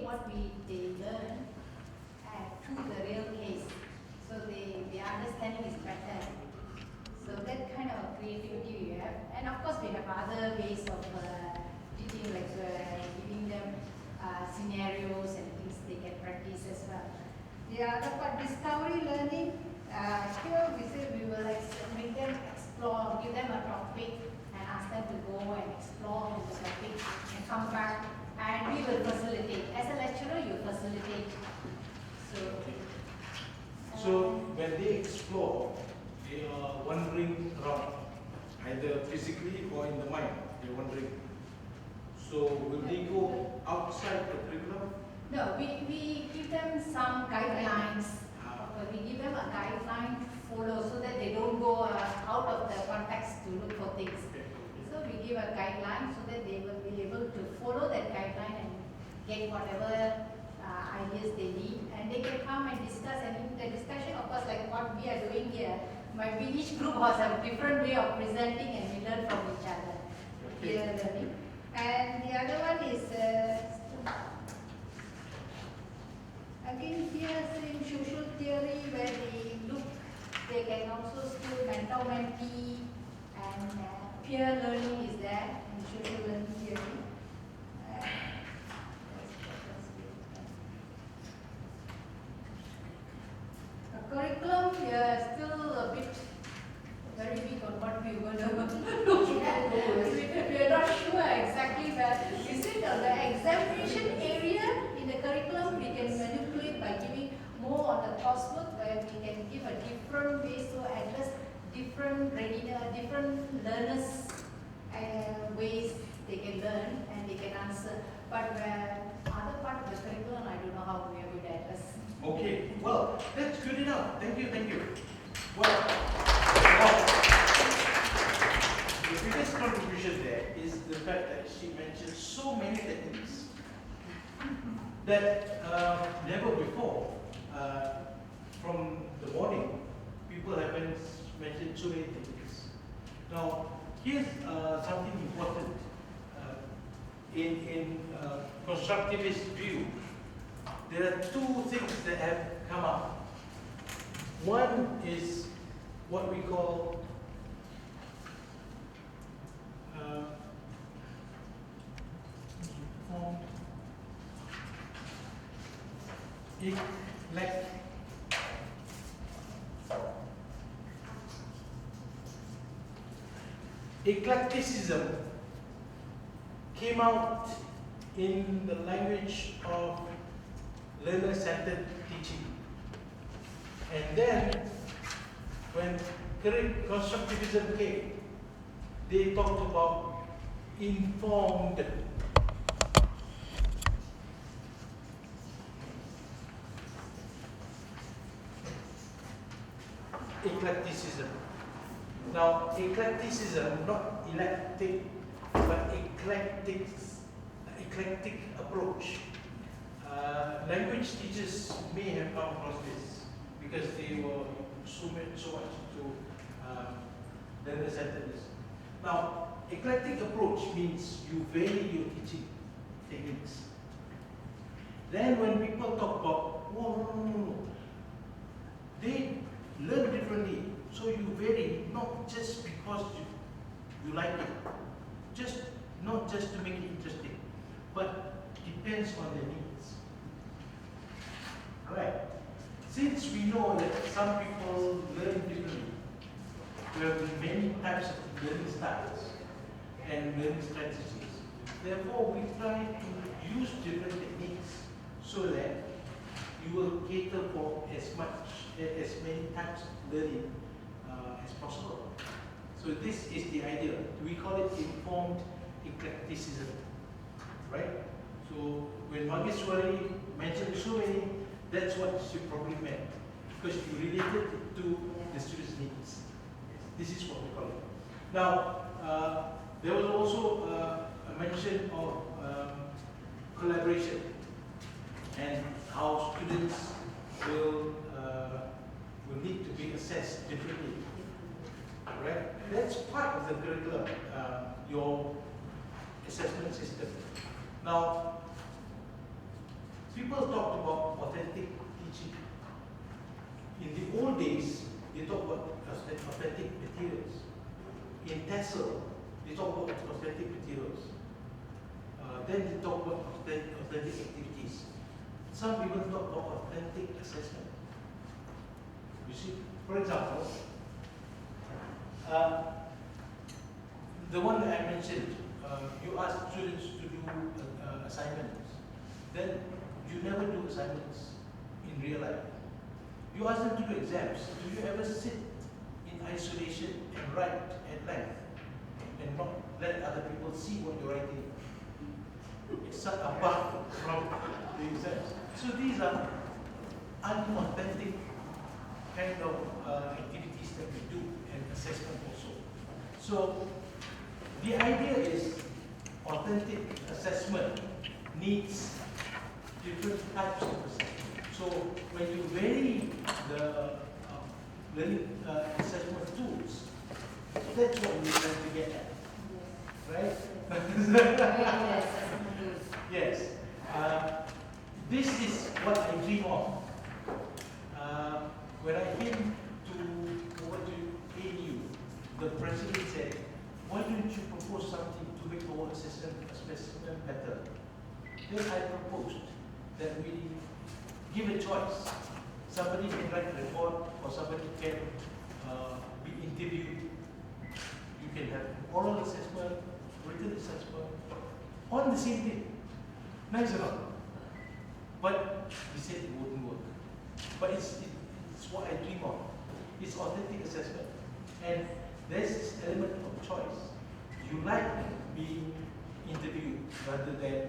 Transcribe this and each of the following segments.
what they learn to the real case. So the understanding is better. So that kind of creativity we have. And of course we have other ways of teaching, like giving them scenarios and things they can practice as well. The other part, discovery learning, here we say we will make them explore, give them a topic and ask them to go and explore on the topic and come back, and we will facilitate. As a lecturer, you facilitate. So when they explore, they are wandering around, either physically or in the mind, they're wandering. So will they go outside the curriculum? No, we give them some guidelines. We give them a guideline to follow so that they don't go out of the context to look for things. So we give a guideline so that they will be able to follow that guideline and get whatever ideas they need, and they can come and discuss. And in the discussion, of course, like what we are doing here, might be each group has a different way of presenting, and we learn from each other. Peer learning. And the other one is again here in social theory, where they can also still mentor-mentee, and peer learning is there in social learning theory. Curriculum, we are still a bit very big on what we were looking at. We are not sure exactly where. Is it on the examination area in the curriculum? We can manipulate by giving more on the coursework, where we can give a different way to address different learners ways they can learn and they can answer. But other part of the curriculum, I don't know how we are going to address. Okay, well, that's good enough. Thank you. Well, the biggest contribution there is the fact that she mentioned so many techniques that never before, from the morning, people haven't mentioned so many techniques. Now, here's something important. In constructivist view, there are two things that have come up. One is what we call eclecticism came out in the language of learner-centered teaching. And then, when constructivism came, they talked about informed eclecticism. Now, eclecticism, not electic, but eclectic approach. Language teachers may have come across this because they were so much into learner-centeredness. Now, eclectic approach means you vary your teaching techniques. Then when people talk about, no, they learn differently, so you vary not just because you like it, not just to make it interesting, but depends on the needs. Alright, since we know that some people learn differently, there have many types of learning styles and learning strategies. Therefore, we try to use different techniques so that you will cater for as many types of learning as possible. So this is the idea. We call it informed eclecticism, right? So when Mageswari mentioned so many, that's what she probably meant, because she related it to the students' needs. This is what we call it. Now, there was also a mention of collaboration and how students will need to be assessed differently. Right? That's part of the curriculum, your assessment system. Now, People talked about authentic teaching. In the old days, they talk about authentic materials. In TESOL, they talk about authentic materials. Then they talk about authentic activities. Some even talk about authentic assessment. You see, for example, the one that I mentioned, you ask students to do assignments. Then you never do assignments in real life. You ask them to do exams. Do you ever sit in isolation and write at length and not let other people see what you're writing? It's set apart from the exams. So these are unauthentic kind of activities that we do, and assessment also. So the idea is authentic assessment needs different types of assessment. So when you vary the learning assessment tools, that's what we're trying to get at, right? Yes. This is what I dream of. When I came over to AU, the president said, why don't you propose something to make our assessment better? Then I proposed that we give a choice. Somebody can write a report, or somebody can be interviewed. You can have oral assessment, written assessment, on the same day. Nice enough. But he said it wouldn't work. But it's what I dream of. It's authentic assessment. And there's this element of choice. You like being interviewed rather than,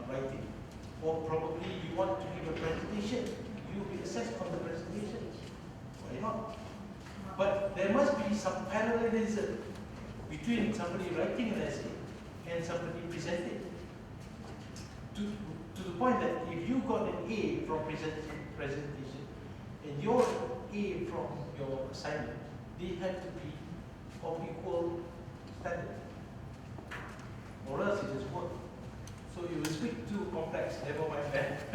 writing. Or probably you want to give a presentation. You'll be assessed on the presentation. Why not? But there must be some parallelism between somebody writing an essay and somebody presenting. To the point that if you got an A from presentation and your A from your assignment, they have to be of equal standard, or else it doesn't work. So you will speak too complex, never mind that.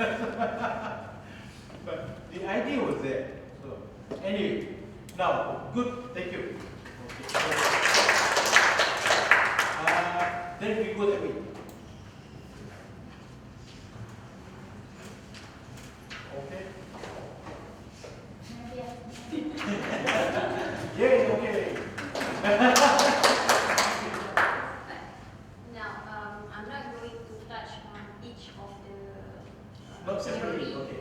But the idea was there. So anyway, now good, thank you. Okay. Then we go that way. Okay. Yay, okay. Now, I'm not going to touch on each of the Not separately, theory, okay.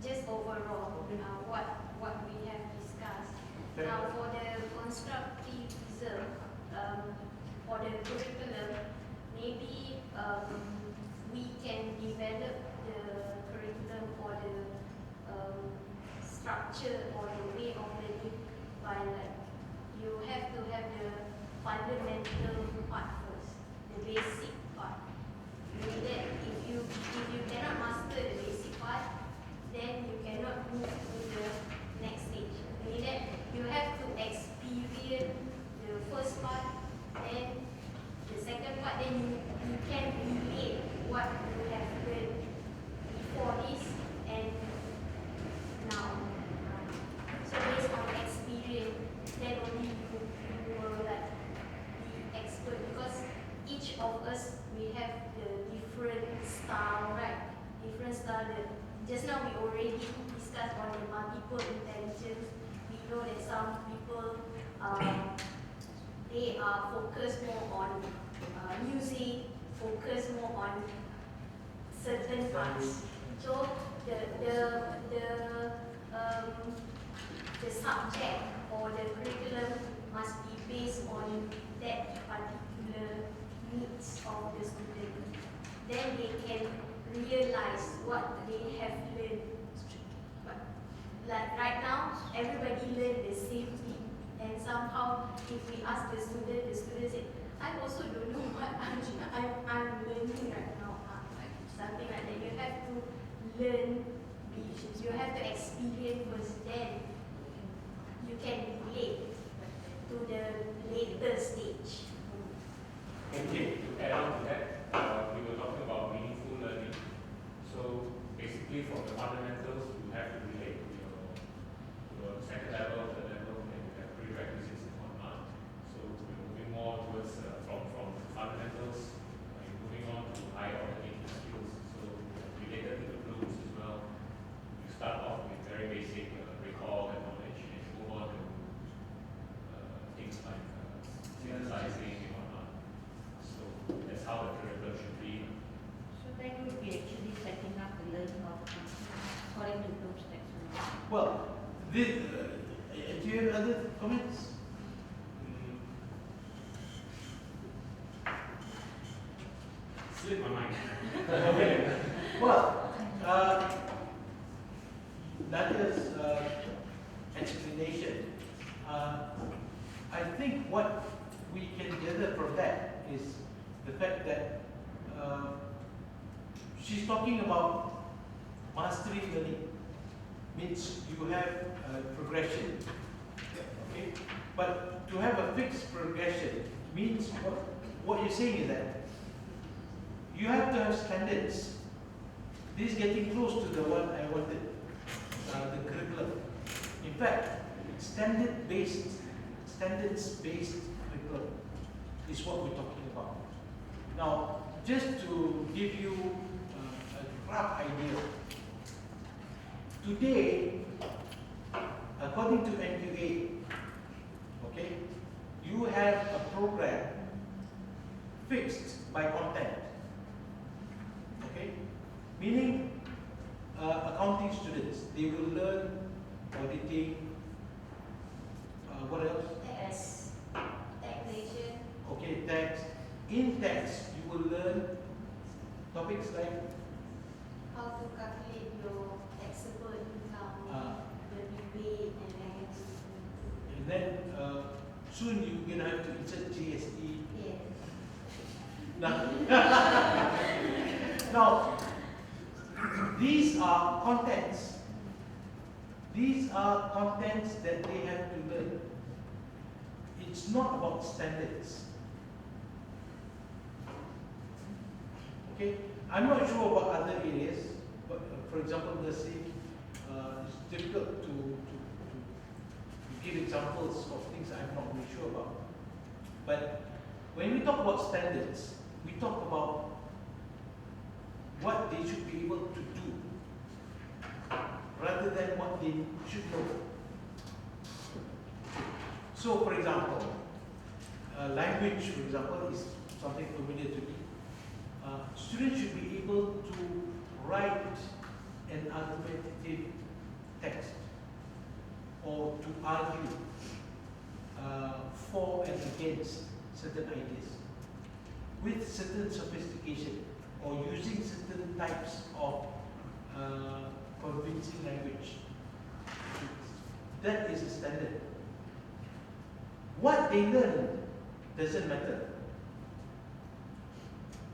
just overall what we have discussed. Okay. Now, for the constructivism, for the curriculum, maybe we can develop the curriculum or the structure or the way of learning by you have to have the fundamental part first, the basic part. Meaning that if you cannot master the basic part, then you cannot move to the next stage. Meaning that you have to experience the first part, then the second part, then you can relate what you have learned before this and now. So based on experience, then only you will be expert, because each of us, we have the different style, right? Different style. Just now we already discussed on the multiple intelligence. We know that some people they are focused more on music, focus more on certain parts. So the subject or the curriculum must be based on that particular needs of the student. Then they can realize what they have learned. But like right now, everybody learn the same thing, and somehow if we ask the student say, I also don't know what I'm learning right now. Something like that. You have to learn, you have to experience first, then you can relate to the later stage. Okay, to add on to that, we were talking about meaningful learning. slipped my mind. Okay. Well, Nadia's explanation, I think what we can gather from that is the fact that she's talking about mastery learning. Means you have a progression, okay? But to have a fixed progression means what you're saying is that you have to have standards. This is getting close to the one I wanted, the curriculum. In fact, standards-based curriculum is what we're talking about. Now, just to give you a rough idea, today, according to NQA, okay, you have a program fixed by content, okay? Meaning, accounting students, they will learn auditing, what else? Tax, taxation. Okay, tax. In tax, you will learn topics like How to calculate your taxable income, the rebate, and then soon you're gonna have to insert GST. yeah. Now, these are contents. These are contents that they have to learn. It's not about standards. Okay, I'm not sure about other areas, but for example, nursing, it's difficult to give examples of things I'm not really sure about. But when we talk about standards, we talk about what they should be able to do rather than what they should know. So, for example, language, for example, is something familiar to me. Students should be able to write an argumentative text or to argue for and against certain ideas with certain sophistication or using certain types of convincing language. That is a standard. What they learn doesn't matter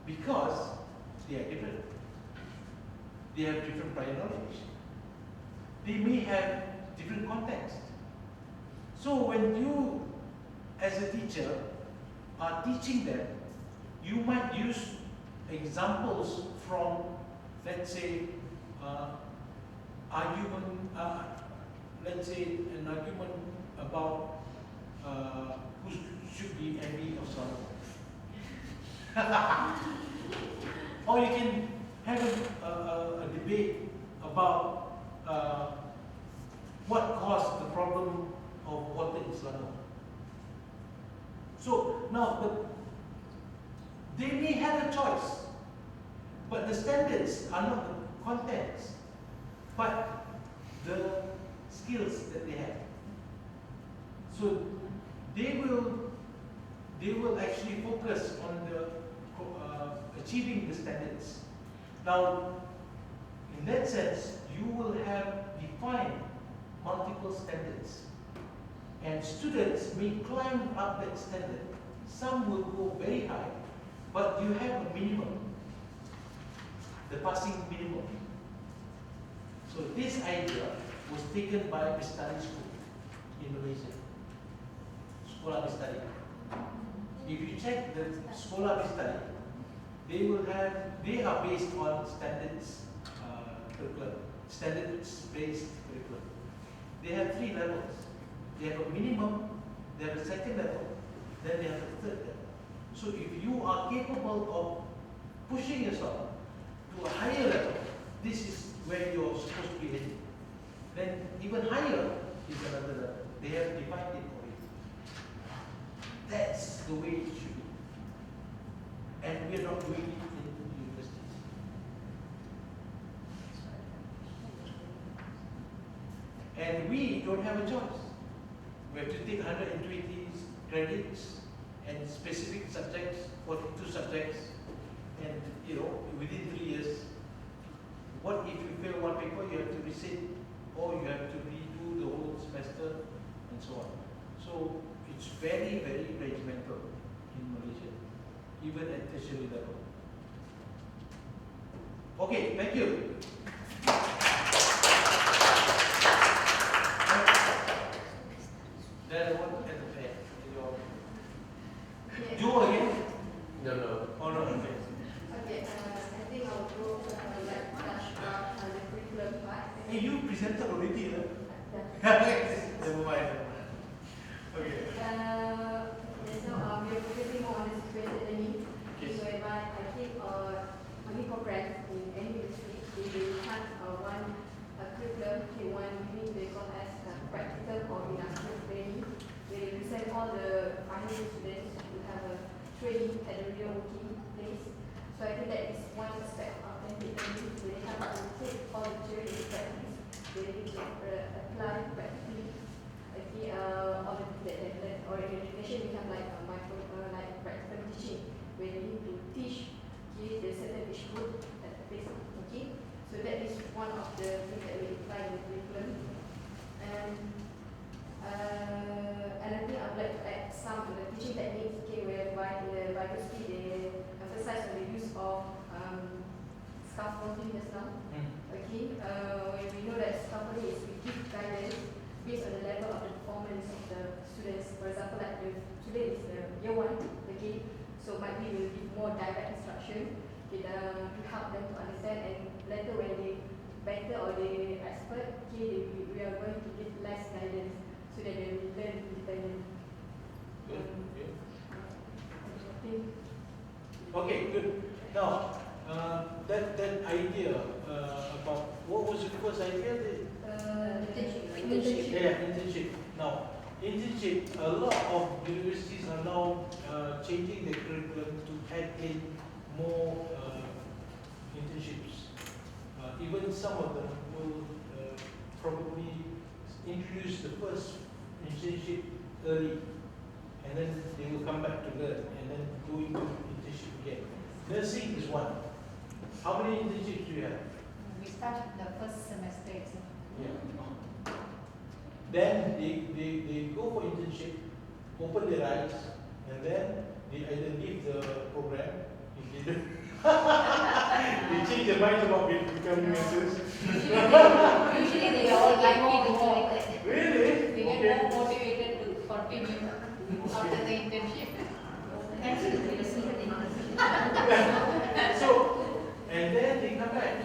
because they are different. They have different prior knowledge. They may have different context. So when you, as a teacher, are teaching them, you might use examples from, let's say, argument, let's say an argument about who should be MD of Solomon. Or you can have a debate about what caused the problem of water in Selangor. So now they may have a choice, but the standards are not the contents, but the skills that they have. So they will actually focus on the achieving the standards. Now, in that sense, you will have defined multiple standards, and students may climb up that standard. Some will go very high, but you have a minimum, the passing minimum. So this idea was taken by Bestari School in Malaysia, Sekolah Bestari. If you check the Sekolah Bestari, they are based on standards curriculum, standards-based curriculum. They have 3 levels. They have a minimum, they have a second level, then they have a third level. So if you are capable of pushing yourself to a higher level, this is where you're supposed to be heading. Then even higher is another level. They have defined it already. That's the way it should be. And we are not doing it in universities. And we don't have a choice. We have to take 120 credits and specific subjects, 42 subjects. And within 3 years, what if you fail one paper, you have to resit, or you have to redo the whole semester, and so on. So it's very, very regimental in Malaysia, even at tertiary level. Okay, thank you. Then one at the back. Do again? No. Oh no, okay. Okay, I think I'll go like flash about the curriculum part. Hey, you presented already, huh? Never mind. Okay. So we are focusing more on the situated learning. Okay. So whereby I think only for grants in any university, they have one curriculum, one unit they call as practical or industrial training. They present all the final students to have a training at the real working place. So I think that is one aspect of authentic learning. They have to take all the theory into practice. They need to apply practically. Okay, all the things that they learn. Or in education, we have like like practical teaching, where they need to teach the certain age group at the place. Okay, so that is one of the things that we apply in the curriculum. And I think I would like to add some of the teaching techniques, okay, whereby in the biology they emphasize on the use of scaffolding just now. Okay, when we know that scaffolding is we give guidance based on the level of the performance of the students. For example, like the student is the year 1, okay, so might be will give more direct instruction to help them to understand, and later when they better or they expert, okay, we are going to give less guidance so that they will learn independently. Okay, good. Now, that idea about what was your first idea? Internship. Yeah, internship. Now, internship. A lot of universities are now changing their curriculum to add in more internships. Even some of them will probably introduce the first internship early, and then they will come back to learn, and then go into internship again. Nursing is one. How many internships do you have? We start the first semester itself. Yeah. Then they go for internship, open their eyes, and then they either leave the program if they don't. They change their minds about becoming nurses. Usually they all like more motivated. Really? They get more motivated to continue after the internship. Thanks to the university. So, and then they come back.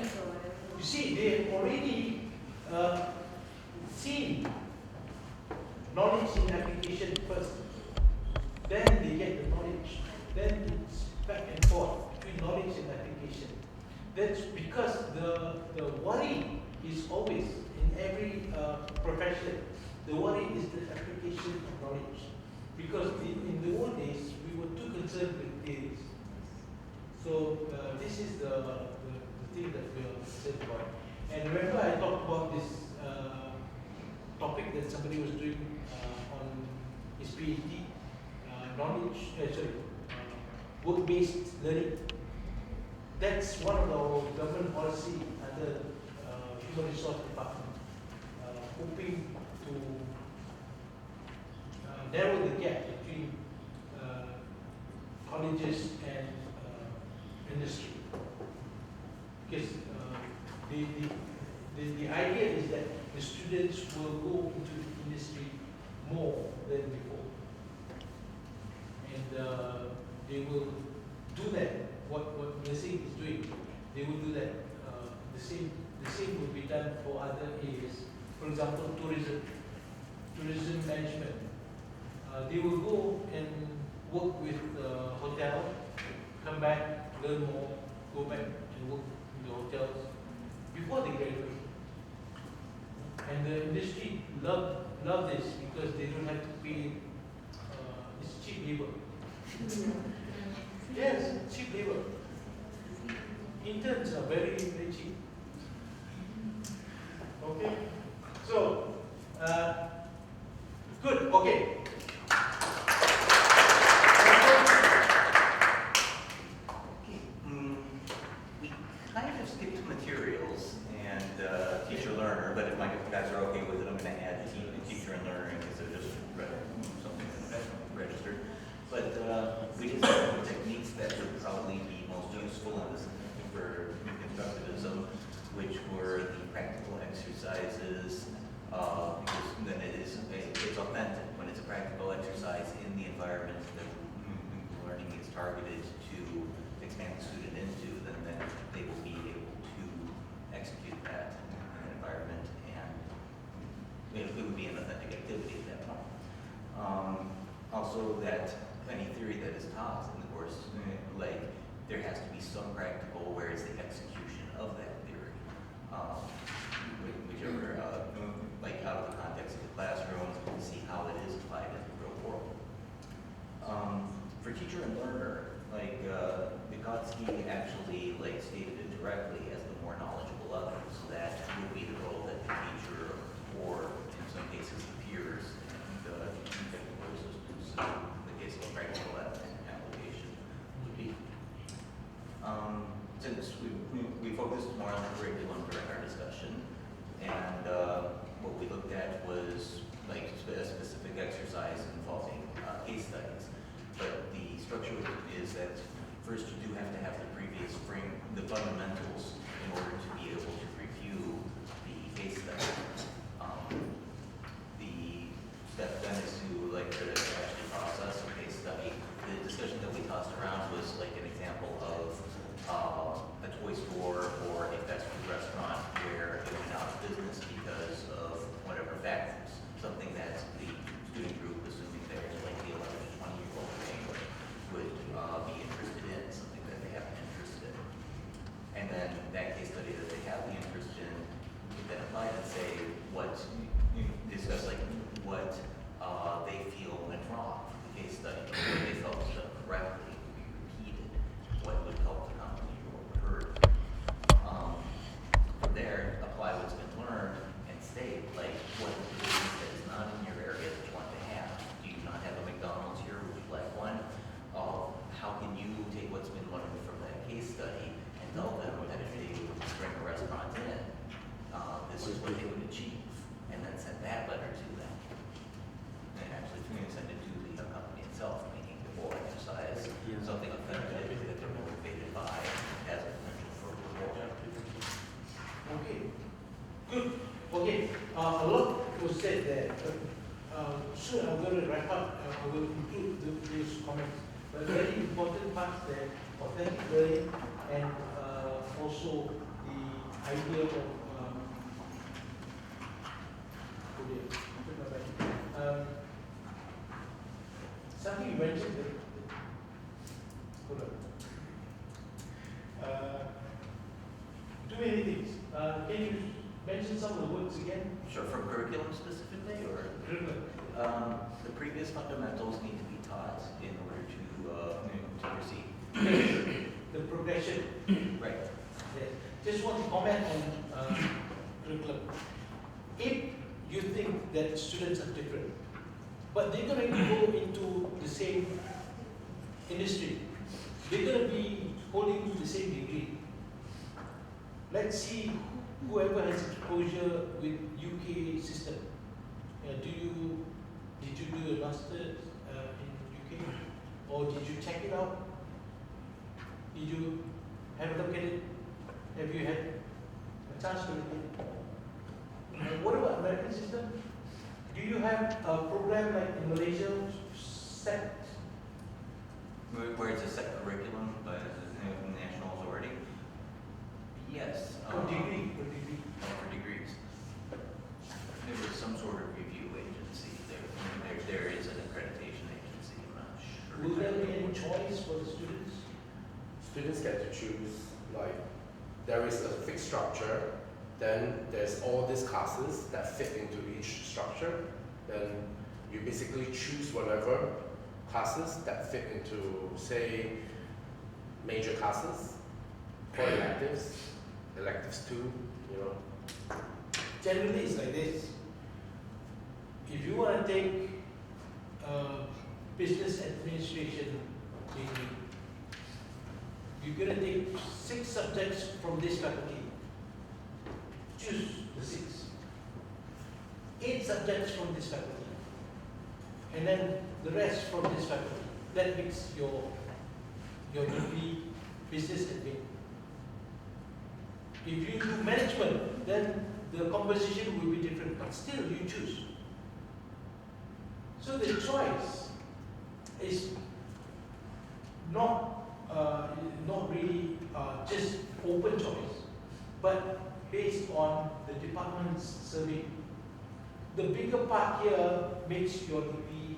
You see, they already seen knowledge in application first. Then they get the knowledge. Then it's back and forth between knowledge and application. That's because the worry is always in every profession. The worry is the application of knowledge. Because in the old days, we were too concerned with theories. So this is the thing that we are concerned about. And remember I talked about this topic that somebody was doing on his PhD, work-based learning. That's one of our government policy under Human Resource Department, hoping to narrow the gap between colleges and industry. Because the idea is that the students will go into the industry more than before. And they will do that, what nursing is doing, they will do that. The same will be done for other areas. For example, tourism management. They will go and work with hotel, come back, learn more, go back and work in the hotels before they graduate. And the industry love this because they don't have to pay. It's cheap labor. Yes, cheap labor. Interns are very, very cheap. Okay, so good. Okay. exercises, because then it's authentic. When it's a practical exercise in the environment that learning is targeted to expand the student into, then they will be able to execute that in an environment, and it would be an authentic activity at that point. Also, that any theory that is taught in the course, like, there has to be some practical, where it's the execution of that theory. Whichever, like, out of the context of the classroom, see how it is applied in the real world. For teacher and learner, like, Vygotsky actually, like, stated it directly as the more knowledgeable others. That would be the role that the teacher, or in some cases the peers, and technical assistants, in the case of a practical application, would be. Since we focused more on the curriculum during our discussion, and what we looked at was like a specific exercise involving case studies. But the structure is that first you do have to have the previous the fundamentals in order to be able to review the case study. The step then is to like actually process a case study. The discussion that we tossed around was like an example of a toy store or a fast food restaurant where it went out of business because of whatever factors. Something that the student group, assuming they're like the 11 to 20-year-old range, would be interested in, something that they have an interest in. And then that case study that they have the interest in, you then apply and say what, you discuss like what they feel went wrong in the case study, what they felt was done correctly, would be repeated, what would help the company or what would hurt. From there, apply what's been learned and state like what is the business that is not in your area that you want to have. Do you not have a McDonald's here? Would you like one? How can you take what's been learned from that case study and tell them that if they bring a restaurant in, this is what they would achieve, and then send that letter to them. And actually send it to the company itself, making the whole exercise something authentic that they're motivated by, has a potential for reward. Okay, good. Okay, a lot was said there. Soon I'm going to wrap up. I will conclude these comments. But very important parts there: authentic learning, and also the idea of something you mentioned. Hold on. Too many things. Can you mention some of the words again? Sure, from curriculum specifically, or? The previous fundamentals need to be taught in order to proceed. The progression. Right. Yes. Just want to comment on curriculum. If you think that students are different, but they're going to go into the same industry, they're going to be holding the same degree. Let's see whoever has exposure with UK system. Did you do a master's in UK, or did you check it out? Did you have a look at it? Have you had a chance to look at it? What about American system? Do you have a program like in Malaysia set? Where it's a set curriculum by the national authority? Yes. For degree. For degrees. There was some sort of review agency. There is an accreditation agency. I'm not sure. Will there be any choice for the students? Students get to choose, like, there is a fixed structure, then there's all these classes that fit into each structure, then you basically choose whatever classes that fit into, say, major classes, for electives too, you know. Generally, it's like this. If you want to take business administration degree, you're going to take 6 subjects from this faculty. Choose the 6. 8 subjects from this faculty. And then the rest from this faculty. That makes your degree business admin. If you do management, then the composition will be different, but still you choose. So the choice is not really just open choice, but based on the department's survey. The bigger part here makes your EP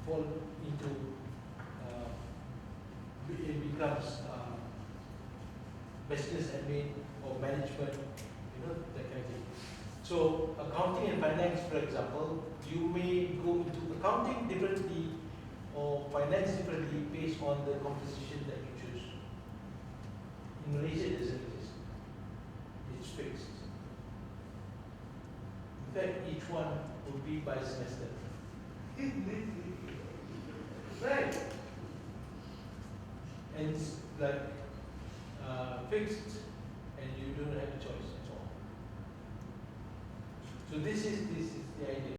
fall into, it becomes business admin or management, that kind of thing. So accounting and finance, for example, you may go into accounting differently or finance differently based on the composition that you choose. In Malaysia, it doesn't exist. It's fixed. In fact, each one will be by semester. Right. And it's like fixed, and you don't have a choice at all. So this is the idea.